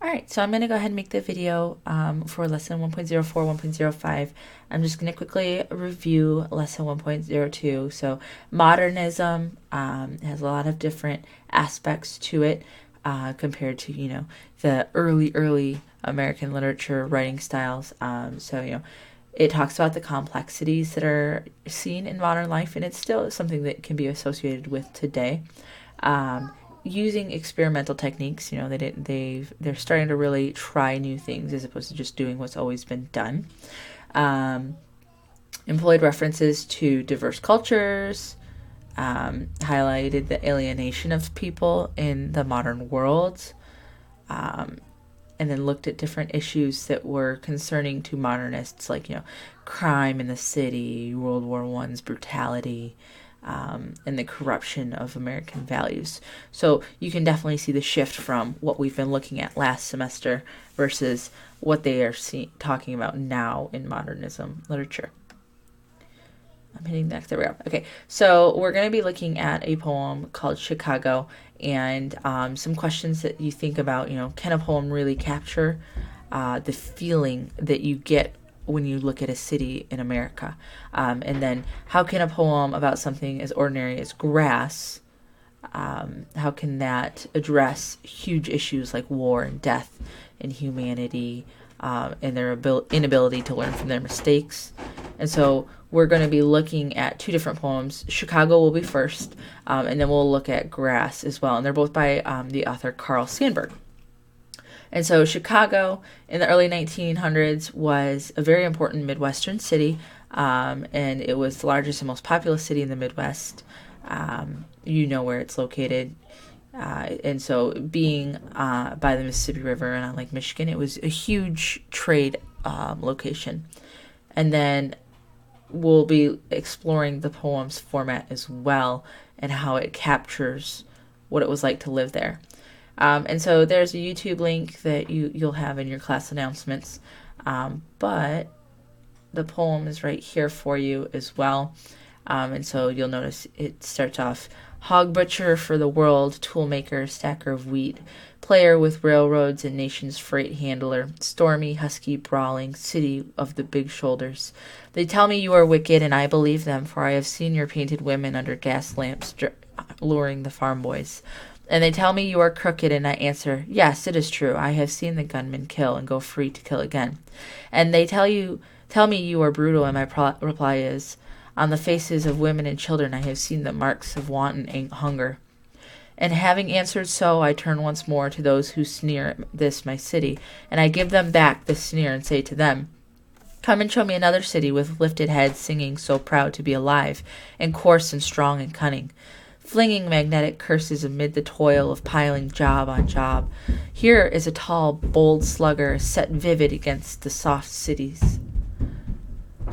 All right, so I'm going to go ahead and make the video for lesson 1.04, 1.05. I'm just going to quickly review lesson 1.02. So modernism has a lot of different aspects to it compared to, the early American literature writing styles. It talks about the complexities that are seen in modern life, and it's still something that can be associated with today. Using experimental techniques, they're starting to really try new things as opposed to just doing what's always been done. Employed references to diverse cultures, highlighted the alienation of people in the modern world, and then looked at different issues that were concerning to modernists, like crime in the city, World War I's brutality, and the corruption of American values. So you can definitely see the shift from what we've been looking at last semester versus what they are talking about now in modernism literature. I'm hitting next. There we go. Okay, so we're going to be looking at a poem called Chicago, and some questions that you think about. Can a poem really capture the feeling that you get when you look at a city in America? And then how can a poem about something as ordinary as grass, how can that address huge issues like war and death and humanity, and their inability to learn from their mistakes? And so we're going to be looking at two different poems. Chicago will be first, and then we'll look at Grass as well. And they're both by the author Carl Sandburg. And so Chicago in the early 1900s was a very important Midwestern city, and it was the largest and most populous city in the Midwest. You know where it's located. And so being by the Mississippi River and on Lake Michigan, it was a huge trade location. And then we'll be exploring the poem's format as well and how it captures what it was like to live there. And so there's a YouTube link that you'll have in your class announcements, but the poem is right here for you as well. And so you'll notice it starts off, hog butcher for the world, toolmaker, stacker of wheat, player with railroads and nation's freight handler, stormy, husky, brawling, city of the big shoulders. They tell me you are wicked, and I believe them, for I have seen your painted women under gas lamps luring the farm boys. And they tell me you are crooked, and I answer, yes, it is true. I have seen the gunmen kill and go free to kill again. And they tell me you are brutal, and my reply is, on the faces of women and children I have seen the marks of wanton hunger. And having answered so, I turn once more to those who sneer at this my city, and I give them back the sneer and say to them, come and show me another city with lifted heads, singing so proud to be alive, and coarse and strong and cunning, flinging magnetic curses amid the toil of piling job on job. Here is a tall, bold slugger set vivid against the soft cities.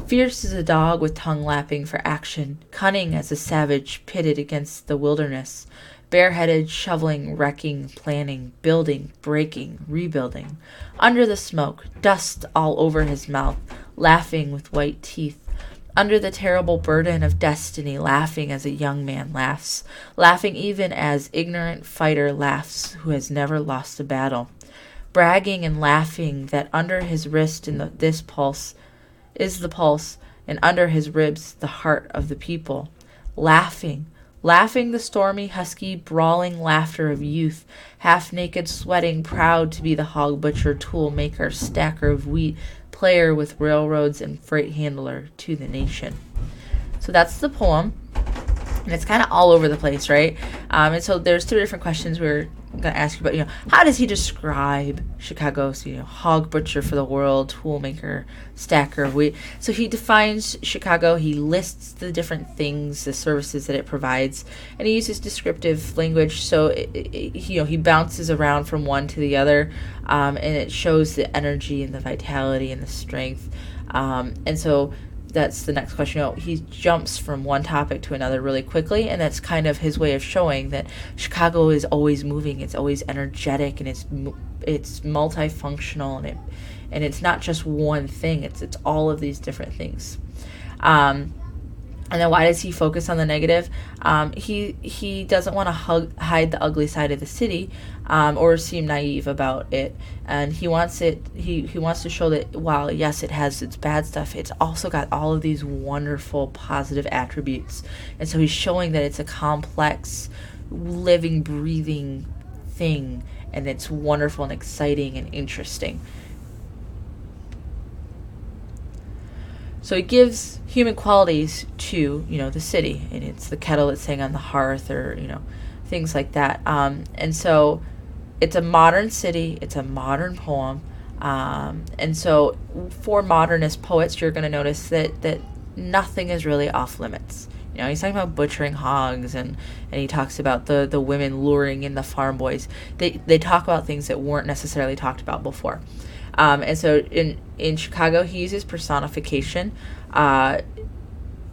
Fierce as a dog with tongue lapping for action, cunning as a savage pitted against the wilderness, bareheaded, shoveling, wrecking, planning, building, breaking, rebuilding. Under the smoke, dust all over his mouth, laughing with white teeth. Under the terrible burden of destiny, laughing as a young man laughs, laughing even as ignorant fighter laughs who has never lost a battle, bragging and laughing that under his wrist in this pulse is the pulse, and under his ribs the heart of the people, laughing the stormy, husky, brawling laughter of youth, half-naked, sweating, proud to be the hog butcher, tool maker, stacker of wheat, player with railroads and freight handler to the nation. So that's the poem, and it's kind of all over the place, right? And so there's two different questions we're going to ask you about. How does he describe Chicago? So, hog butcher for the world, tool maker, stacker of wheat. So he defines Chicago. He lists the different things, the services that it provides, and he uses descriptive language. So he bounces around from one to the other, and it shows the energy and the vitality and the strength. And so that's the next question. He jumps from one topic to another really quickly, and that's kind of his way of showing that Chicago is always moving, it's always energetic, and it's multifunctional, and it's not just one thing. It's all of these different things. And And then why does he focus on the negative? He doesn't want to hide the ugly side of the city, or seem naive about it. And he wants it. He wants to show that while yes, it has its bad stuff, it's also got all of these wonderful positive attributes. And so he's showing that it's a complex, living, breathing thing, and it's wonderful and exciting and interesting. So it gives human qualities to, the city, and it's the kettle that's sitting on the hearth, or, things like that. And so it's a modern city, it's a modern poem. And so for modernist poets, you're going to notice that nothing is really off limits. He's talking about butchering hogs, and he talks about the women luring in the farm boys. They talk about things that weren't necessarily talked about before. And so in Chicago, he uses personification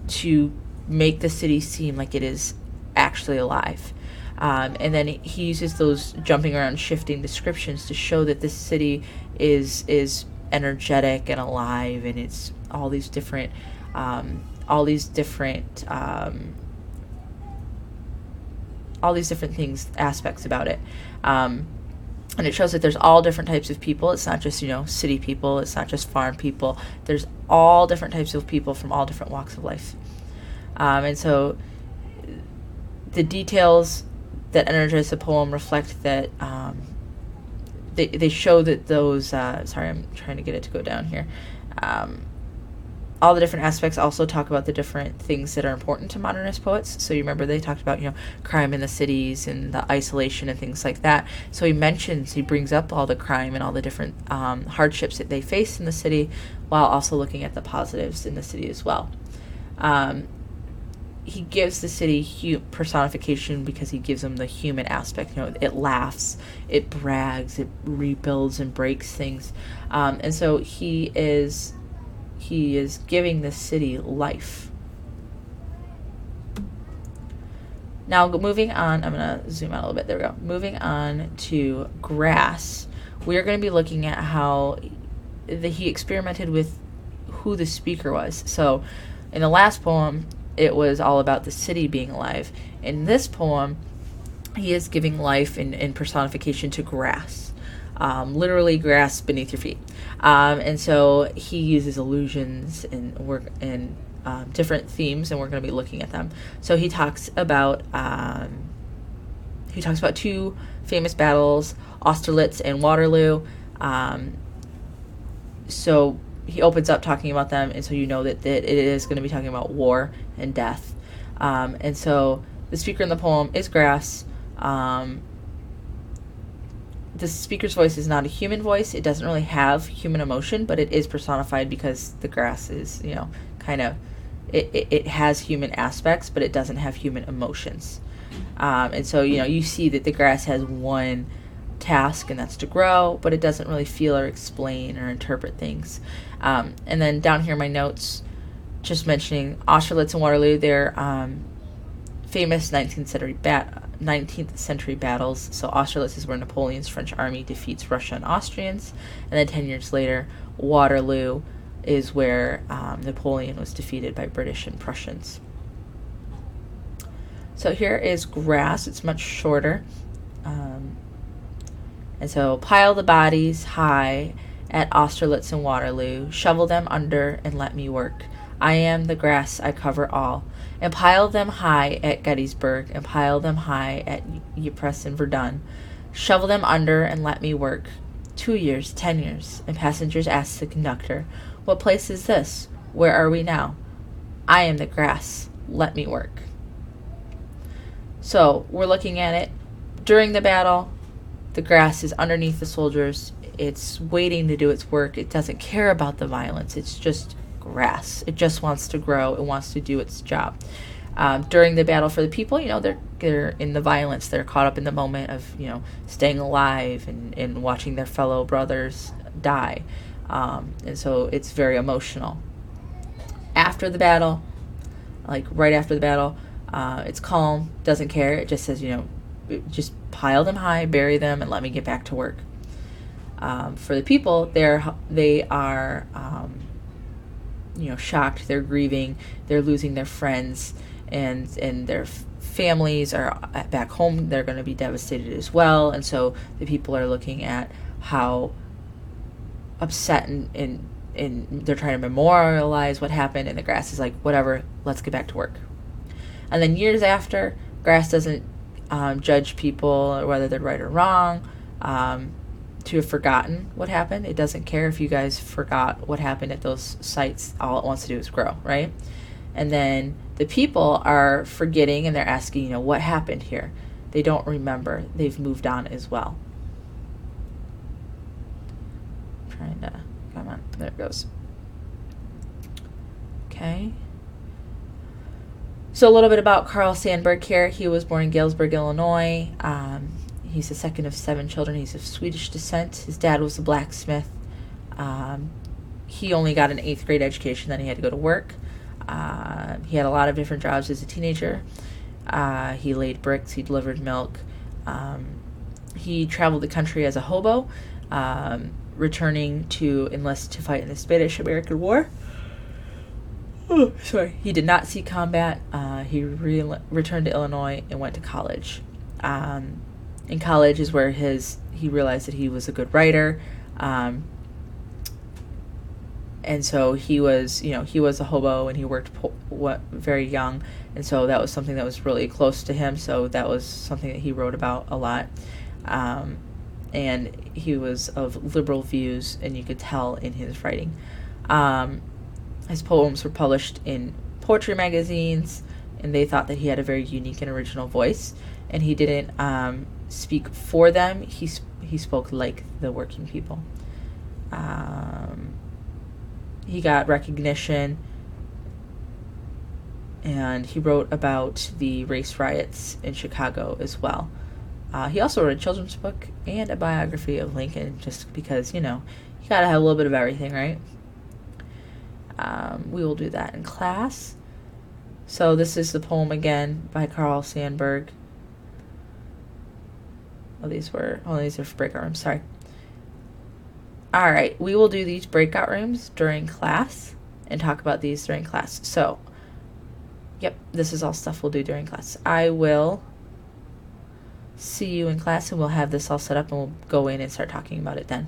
to make the city seem like it is actually alive. And then he uses those jumping around, shifting descriptions to show that this city is energetic and alive, and it's all these different things, aspects about it. And it shows that there's all different types of people. It's not just, city people. It's not just farm people. There's all different types of people from all different walks of life. And so the details that energize the poem reflect that they show that those... sorry, I'm trying to get it to go down here. All the different aspects also talk about the different things that are important to modernist poets. So you remember they talked about, crime in the cities and the isolation and things like that. So he brings up all the crime and all the different hardships that they face in the city, while also looking at the positives in the city as well. He gives the city personification because he gives them the human aspect. It laughs, it brags, it rebuilds and breaks things. And so he is giving the city life. Now, moving on, I'm going to zoom out a little bit. There we go. Moving on to grass, we are going to be looking at how he experimented with who the speaker was. So in the last poem, it was all about the city being alive. In this poem, he is giving life in personification to grass. Literally grass beneath your feet. And so he uses illusions and different themes, and we're going to be looking at them. So he talks about two famous battles, Austerlitz and Waterloo. So he opens up talking about them, and so that it is going to be talking about war and death. And so the speaker in the poem is grass. The speaker's voice is not a human voice. It doesn't really have human emotion, but it is personified because the grass is, it has human aspects, but it doesn't have human emotions. And so, you see that the grass has one task, and that's to grow, but it doesn't really feel or explain or interpret things. And then down here in my notes, just mentioning Austerlitz and Waterloo, they're famous 19th century battles. So Austerlitz is where Napoleon's French army defeats Russia and Austrians, and then 10 years later, Waterloo is where Napoleon was defeated by British and Prussians. So here is grass. It's much shorter. And so pile the bodies high at Austerlitz and Waterloo, shovel them under and let me work. I am the grass, I cover all. And pile them high at Gettysburg, and pile them high at Ypres and Verdun. Shovel them under and let me work. 2 years, 10 years. And passengers ask the conductor, what place is this? Where are we now? I am the grass, let me work. So we're looking at it. During the battle, the grass is underneath the soldiers. It's waiting to do its work. It doesn't care about the violence. It's just grass. It just wants to grow. It wants to do its job. During the battle for the people, they're in the violence. They're caught up in the moment of, staying alive and watching their fellow brothers die. And so it's very emotional. After the battle, right after the battle, it's calm, doesn't care. It just says, just pile them high, bury them, and let me get back to work. For the people, they are shocked, they're grieving, they're losing their friends, and their families are back home. They're going to be devastated as well. And so the people are looking at how upset and they're trying to memorialize what happened, and the grass is like, whatever, let's get back to work. And then years after, grass doesn't judge people or whether they're right or wrong, to have forgotten what happened. It doesn't care if you guys forgot what happened at those sites. All it wants to do is grow, right? And then the people are forgetting, and they're asking, what happened here? They don't remember. They've moved on as well. Come on, there it goes. Okay. So a little bit about Carl Sandburg here. He was born in Galesburg, Illinois. He's the second of 7 children. He's of Swedish descent. His dad was a blacksmith. He only got an 8th grade education, then he had to go to work. He had a lot of different jobs as a teenager. He laid bricks, he delivered milk. He traveled the country as a hobo, returning to enlist to fight in the Spanish-American War. Oh, sorry. He did not see combat. He returned to Illinois and went to college. In college is where he realized that he was a good writer. And so he was a hobo, and he worked very young. And so that was something that was really close to him. So that was something that he wrote about a lot. And he was of liberal views, and you could tell in his writing. His poems were published in poetry magazines, and they thought that he had a very unique and original voice. And he didn't speak for them. He spoke like the working people. He got recognition, and he wrote about the race riots in Chicago as well. He also wrote a children's book and a biography of Lincoln, just because, you gotta have a little bit of everything, right? We will do that in class. So this is the poem again by Carl Sandburg. These are for breakout rooms, sorry. Alright, we will do these breakout rooms during class and talk about these during class. So, yep, this is all stuff we'll do during class. I will see you in class, and we'll have this all set up, and we'll go in and start talking about it then.